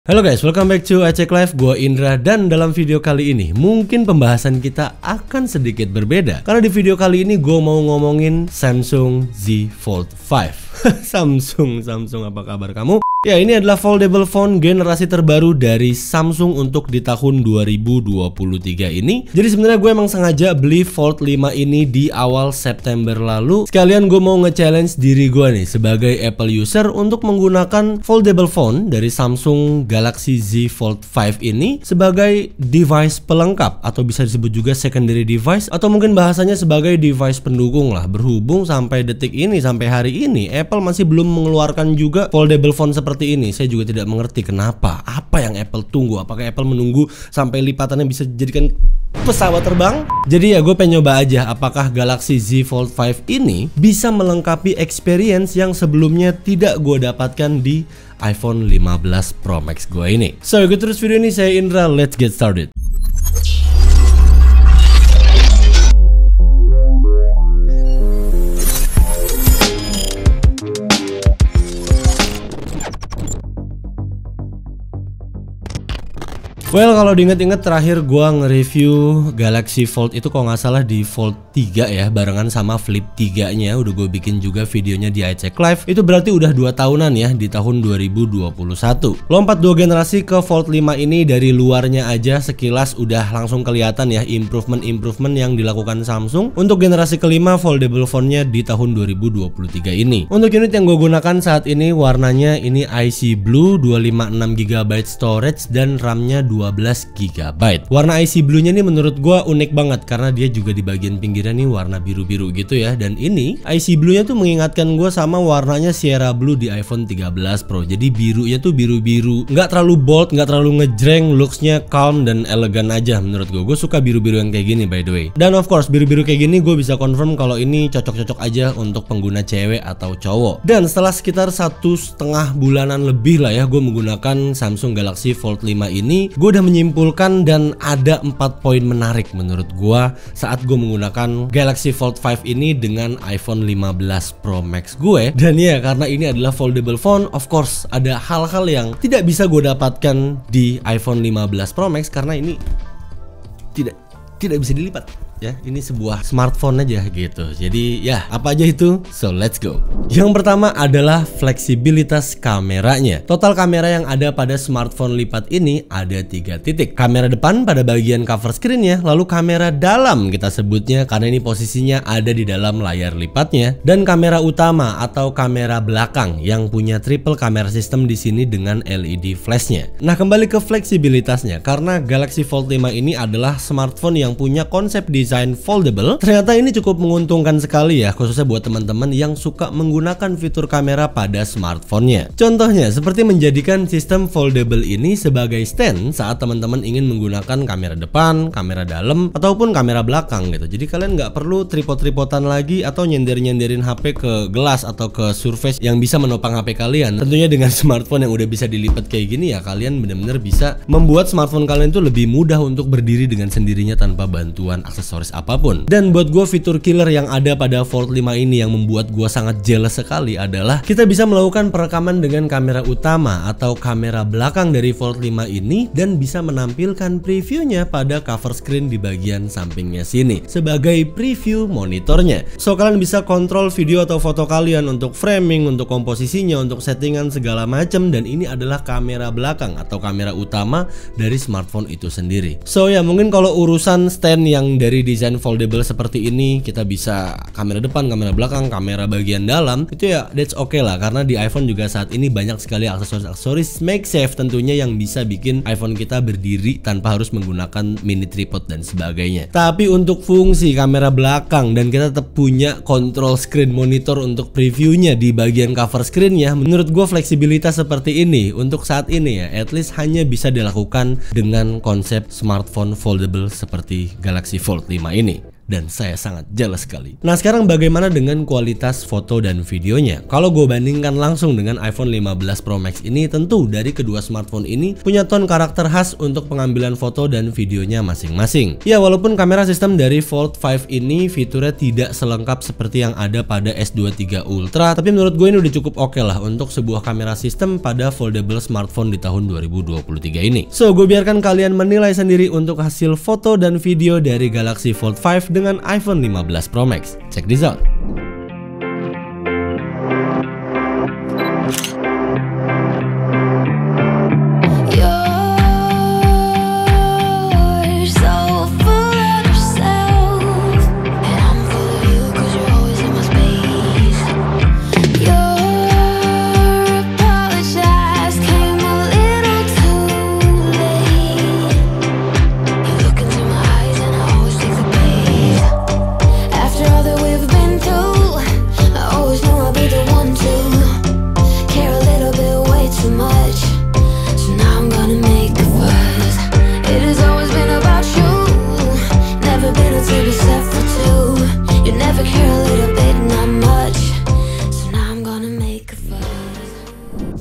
Halo guys, welcome back to Acek Live. Gua Indra dan dalam video kali ini mungkin pembahasan kita akan sedikit berbeda. Karena di video kali ini gue mau ngomongin Samsung Z Fold 5. Samsung apa kabar kamu? Ya, ini adalah foldable phone generasi terbaru dari Samsung untuk di tahun 2023 ini. Jadi sebenarnya gue emang sengaja beli Fold 5 ini di awal September lalu. Sekalian gue mau nge-challenge diri gue nih sebagai Apple user untuk menggunakan foldable phone dari Samsung Galaxy Z Fold 5 ini sebagai device pelengkap atau bisa disebut juga secondary device atau mungkin bahasanya sebagai device pendukung lah. Berhubung sampai detik ini, sampai hari ini Apple masih belum mengeluarkan juga foldable phone seperti ini. Saya juga tidak mengerti kenapa. Apa yang Apple tunggu? Apakah Apple menunggu sampai lipatannya bisa dijadikan pesawat terbang? Jadi ya gue pengen nyoba aja apakah Galaxy Z Fold 5 ini bisa melengkapi experience yang sebelumnya tidak gue dapatkan di iPhone 15 Pro Max gue ini. So, ikuti terus video ini. Saya Indra, let's get started. Well, kalau diinget-inget terakhir gua nge-review Galaxy Fold itu kalau nggak salah di Fold 3 ya, barengan sama Flip 3-nya. Udah gue bikin juga videonya di Acek Live. Itu berarti udah 2 tahunan ya, di tahun 2021. Lompat 2 generasi ke Fold 5 ini dari luarnya aja sekilas udah langsung kelihatan ya improvement yang dilakukan Samsung untuk generasi kelima foldable phone-nya di tahun 2023 ini. Untuk unit yang gue gunakan saat ini warnanya ini Icy Blue, 256GB storage dan RAM-nya 12GB. Warna Icy Blue-nya nih menurut gua unik banget karena dia juga di bagian pinggirnya nih warna biru-biru gitu ya. Dan ini Icy Blue-nya tuh mengingatkan gua sama warnanya Sierra Blue di iPhone 13 Pro. Jadi birunya tuh biru-biru, nggak terlalu bold, nggak terlalu ngejreng, looks-nya calm dan elegan aja menurut gua. Gue suka biru-biru yang kayak gini by the way. Dan of course biru-biru kayak gini gue bisa confirm kalau ini cocok-cocok aja untuk pengguna cewek atau cowok. Dan setelah sekitar 1,5 bulanan lebih lah ya gue menggunakan Samsung Galaxy Fold 5 ini, gue udah menyimpulkan dan ada 4 poin menarik menurut gua saat gue menggunakan Galaxy Fold 5 ini dengan iPhone 15 Pro Max gue. Dan ya karena ini adalah foldable phone, of course ada hal-hal yang tidak bisa gue dapatkan di iPhone 15 Pro Max karena ini tidak bisa dilipat ya, ini sebuah smartphone aja gitu. Jadi ya apa aja itu, so let's go. Yang pertama adalah fleksibilitas kameranya. Total kamera yang ada pada smartphone lipat ini ada 3 titik. Kamera depan pada bagian cover screen-nya, lalu kamera dalam kita sebutnya karena ini posisinya ada di dalam layar lipatnya, dan kamera utama atau kamera belakang yang punya triple camera system di sini dengan LED flash-nya. Nah, kembali ke fleksibilitasnya, karena Galaxy Fold 5 ini adalah smartphone yang punya konsep desain foldable, ternyata ini cukup menguntungkan sekali ya, khususnya buat teman-teman yang suka menggunakan fitur kamera pada smartphone-nya. Contohnya seperti menjadikan sistem foldable ini sebagai stand saat teman-teman ingin menggunakan kamera depan, kamera dalam, ataupun kamera belakang gitu. Jadi kalian nggak perlu tripod-tripodan lagi atau nyender-nyenderin HP ke gelas atau ke surface yang bisa menopang HP kalian. Tentunya dengan smartphone yang udah bisa dilipat kayak gini ya, kalian benar-benar bisa membuat smartphone kalian itu lebih mudah untuk berdiri dengan sendirinya tanpa bantuan aksesoris apapun. Dan buat gue fitur killer yang ada pada Fold 5 ini yang membuat gue sangat jealous sekali adalah kita bisa melakukan perekaman dengan kamera utama atau kamera belakang dari Fold 5 ini dan bisa menampilkan previewnya pada cover screen di bagian sampingnya sini sebagai preview monitornya. So kalian bisa kontrol video atau foto kalian untuk framing, untuk komposisinya, untuk settingan segala macam, dan ini adalah kamera belakang atau kamera utama dari smartphone itu sendiri. So ya mungkin kalau urusan stand yang dari desain foldable seperti ini kita bisa kamera depan, kamera belakang, kamera bagian dalam, itu ya that's okay lah, karena di iPhone juga saat ini banyak sekali aksesoris MagSafe tentunya yang bisa bikin iPhone kita berdiri tanpa harus menggunakan mini tripod dan sebagainya. Tapi untuk fungsi kamera belakang dan kita tetap punya control screen monitor untuk previewnya di bagian cover screen-nya, menurut gue fleksibilitas seperti ini untuk saat ini ya at least hanya bisa dilakukan dengan konsep smartphone foldable seperti Galaxy Fold 5 ini. dan saya sangat jealous sekali. Nah sekarang bagaimana dengan kualitas foto dan videonya? Kalau gue bandingkan langsung dengan iPhone 15 Pro Max ini, tentu dari kedua smartphone ini punya tone karakter khas untuk pengambilan foto dan videonya masing-masing. Ya walaupun kamera sistem dari Fold 5 ini fiturnya tidak selengkap seperti yang ada pada S23 Ultra, tapi menurut gue ini udah cukup oke lah untuk sebuah kamera sistem pada foldable smartphone di tahun 2023 ini. So gue biarkan kalian menilai sendiri untuk hasil foto dan video dari Galaxy Fold 5 dengan iPhone 15 Pro Max. Check this out.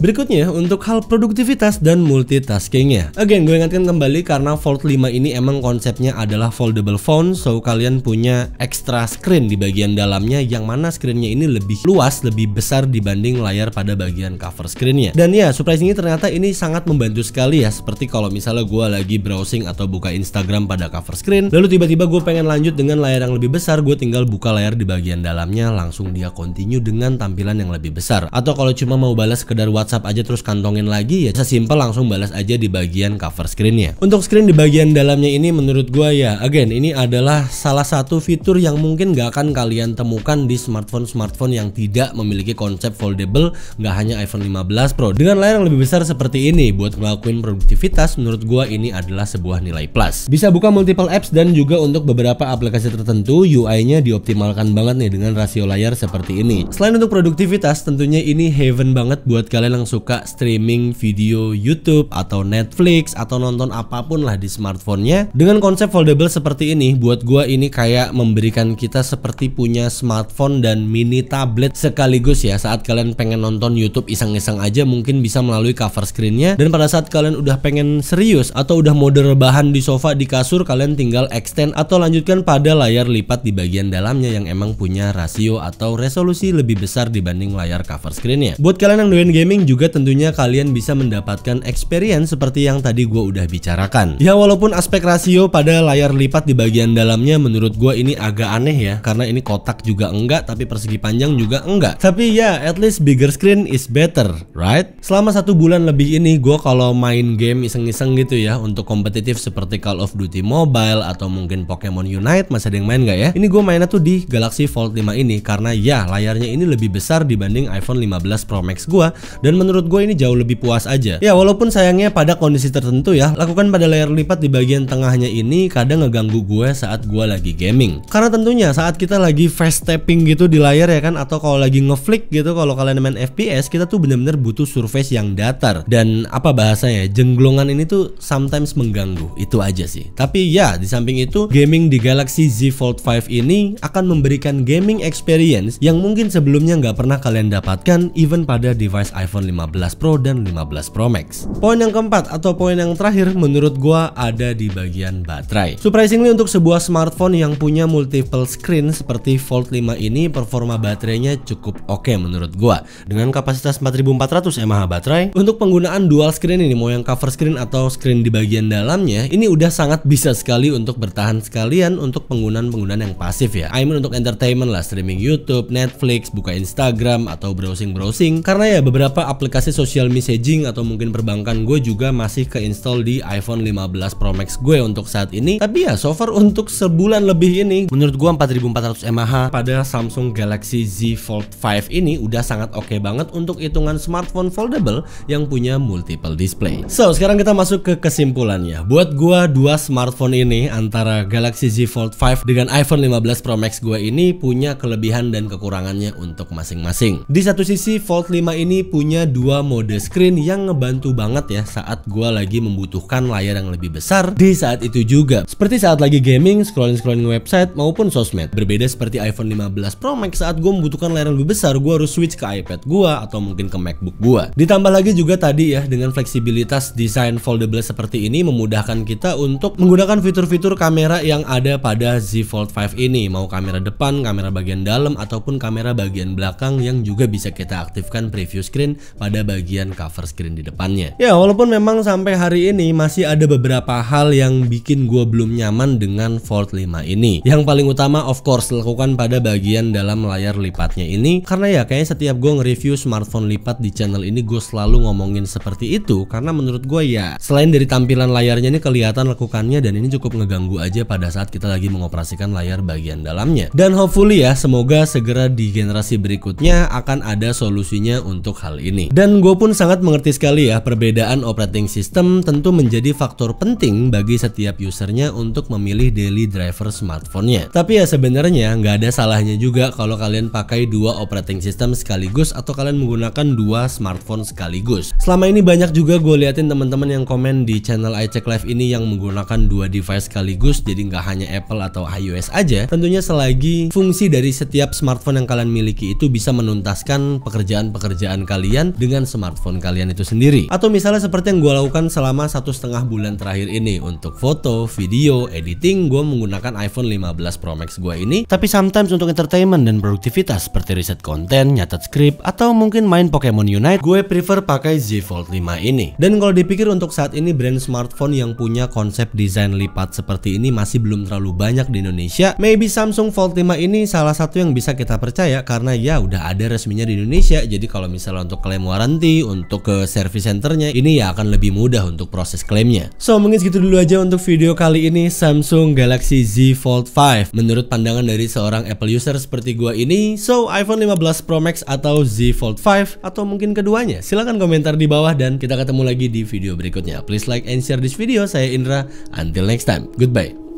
Berikutnya untuk hal produktivitas dan multitaskingnya. Again, gue ingatkan kembali karena Fold 5 ini emang konsepnya adalah foldable phone, so kalian punya extra screen di bagian dalamnya yang mana screennya ini lebih luas, lebih besar dibanding layar pada bagian cover screennya. Dan ya, surprisingly ternyata ini sangat membantu sekali ya, seperti kalau misalnya gue lagi browsing atau buka Instagram pada cover screen, lalu tiba-tiba gue pengen lanjut dengan layar yang lebih besar, gue tinggal buka layar di bagian dalamnya, langsung dia continue dengan tampilan yang lebih besar. Atau kalau cuma mau balas sekedar WhatsApp aja terus kantongin lagi, ya sesimpel langsung balas aja di bagian cover screennya. Untuk screen di bagian dalamnya ini menurut gua ya, again ini adalah salah satu fitur yang mungkin gak akan kalian temukan di smartphone yang tidak memiliki konsep foldable, gak hanya iPhone 15 Pro. Dengan layar yang lebih besar seperti ini buat ngelakuin produktivitas, menurut gua ini adalah sebuah nilai plus. Bisa buka multiple apps dan juga untuk beberapa aplikasi tertentu UI-nya dioptimalkan banget nih dengan rasio layar seperti ini. Selain untuk produktivitas, tentunya ini heaven banget buat kalian yang suka streaming video YouTube atau Netflix atau nonton apapun lah di smartphone-nya. Dengan konsep foldable seperti ini, buat gua ini kayak memberikan kita seperti punya smartphone dan mini tablet sekaligus ya. Saat kalian pengen nonton YouTube iseng-iseng aja mungkin bisa melalui cover screen-nya, dan pada saat kalian udah pengen serius atau udah mode rebahan di sofa di kasur, kalian tinggal extend atau lanjutkan pada layar lipat di bagian dalamnya yang emang punya rasio atau resolusi lebih besar dibanding layar cover screen-nya. Buat kalian yang doyan gaming juga tentunya kalian bisa mendapatkan experience seperti yang tadi gue udah bicarakan. Ya walaupun aspek rasio pada layar lipat di bagian dalamnya menurut gue ini agak aneh ya, karena ini kotak juga enggak tapi persegi panjang juga enggak. Tapi ya at least bigger screen is better, right? Selama 1 bulan lebih ini gue kalau main game iseng-iseng gitu ya untuk kompetitif seperti Call of Duty Mobile atau mungkin Pokemon Unite, masih ada yang main gak ya? Ini gue mainnya tuh di Galaxy Fold 5 ini karena ya layarnya ini lebih besar dibanding iPhone 15 Pro Max gue, dan menurut gue ini jauh lebih puas aja. Ya walaupun sayangnya pada kondisi tertentu ya, lakukan pada layar lipat di bagian tengahnya ini kadang ngeganggu gue saat gue lagi gaming. Karena tentunya saat kita lagi fast tapping gitu di layar ya kan, atau kalau lagi ngeflick gitu, kalau kalian main FPS kita tuh bener-bener butuh surface yang datar, dan apa bahasanya, jenglongan ini tuh sometimes mengganggu. Itu aja sih. Tapi ya di samping itu, gaming di Galaxy Z Fold 5 ini akan memberikan gaming experience yang mungkin sebelumnya nggak pernah kalian dapatkan even pada device iPhone 15 Pro dan 15 Pro Max. Poin yang keempat atau poin yang terakhir menurut gua ada di bagian baterai. Surprisingly untuk sebuah smartphone yang punya multiple screen seperti Fold 5 ini, performa baterainya cukup oke menurut gua. Dengan kapasitas 4400 mAh baterai, untuk penggunaan dual screen ini, mau yang cover screen atau screen di bagian dalamnya, ini udah sangat bisa sekali untuk bertahan sekalian untuk penggunaan-penggunaan yang pasif ya. I mean untuk entertainment lah, streaming YouTube, Netflix, buka Instagram atau browsing-browsing. Karena ya beberapa aplikasi social messaging atau mungkin perbankan gue juga masih keinstall di iPhone 15 Pro Max gue untuk saat ini. Tapi ya so far untuk sebulan lebih ini, menurut gue 4400 mAh pada Samsung Galaxy Z Fold 5 ini udah sangat oke banget untuk hitungan smartphone foldable yang punya multiple display. So sekarang kita masuk ke kesimpulannya. Buat gue dua smartphone ini antara Galaxy Z Fold 5 dengan iPhone 15 Pro Max gue ini punya kelebihan dan kekurangannya untuk masing-masing. Di satu sisi Fold 5 ini punya dua mode screen yang ngebantu banget ya saat gua lagi membutuhkan layar yang lebih besar di saat itu juga. Seperti saat lagi gaming, scrolling website maupun sosmed. Berbeda seperti iPhone 15 Pro Max, saat gua membutuhkan layar yang lebih besar, gua harus switch ke iPad gua atau mungkin ke MacBook gua. Ditambah lagi juga tadi ya, dengan fleksibilitas desain foldable seperti ini memudahkan kita untuk menggunakan fitur-fitur kamera yang ada pada Z Fold 5 ini, mau kamera depan, kamera bagian dalam ataupun kamera bagian belakang yang juga bisa kita aktifkan preview screen pada bagian cover screen di depannya. Ya, walaupun memang sampai hari ini masih ada beberapa hal yang bikin gue belum nyaman dengan Fold 5 ini. Yang paling utama of course lakukan pada bagian dalam layar lipatnya ini, karena ya kayaknya setiap gue nge-review smartphone lipat di channel ini gue selalu ngomongin seperti itu, karena menurut gue ya selain dari tampilan layarnya ini kelihatan lekukannya, dan ini cukup ngeganggu aja pada saat kita lagi mengoperasikan layar bagian dalamnya. Dan hopefully ya, semoga segera di generasi berikutnya akan ada solusinya untuk hal ini. Dan gue pun sangat mengerti sekali ya, perbedaan operating system tentu menjadi faktor penting bagi setiap usernya untuk memilih daily driver smartphone-nya. Tapi ya sebenarnya nggak ada salahnya juga kalau kalian pakai dua operating system sekaligus atau kalian menggunakan dua smartphone sekaligus. Selama ini banyak juga gue liatin teman-teman yang komen di channel iCheck Live ini yang menggunakan dua device sekaligus, jadi nggak hanya Apple atau iOS aja. Tentunya selagi fungsi dari setiap smartphone yang kalian miliki itu bisa menuntaskan pekerjaan-pekerjaan kalian dengan smartphone kalian itu sendiri. Atau misalnya seperti yang gue lakukan selama 1,5 bulan terakhir ini, untuk foto, video, editing gue menggunakan iPhone 15 Pro Max gue ini. Tapi sometimes untuk entertainment dan produktivitas seperti riset konten, nyatet skrip, atau mungkin main Pokemon Unite, gue prefer pakai Z Fold 5 ini. Dan kalau dipikir untuk saat ini brand smartphone yang punya konsep desain lipat seperti ini masih belum terlalu banyak di Indonesia. Maybe Samsung Fold 5 ini salah satu yang bisa kita percaya karena ya udah ada resminya di Indonesia. Jadi kalau misalnya untuk klaim warranty, untuk ke service centernya, ini ya akan lebih mudah untuk proses klaimnya. So mungkin segitu dulu aja untuk video kali ini Samsung Galaxy Z Fold 5 menurut pandangan dari seorang Apple user seperti gua ini. So iPhone 15 Pro Max atau Z Fold 5 atau mungkin keduanya, silahkan komentar di bawah dan kita ketemu lagi di video berikutnya. Please like and share this video. Saya Indra, until next time, goodbye.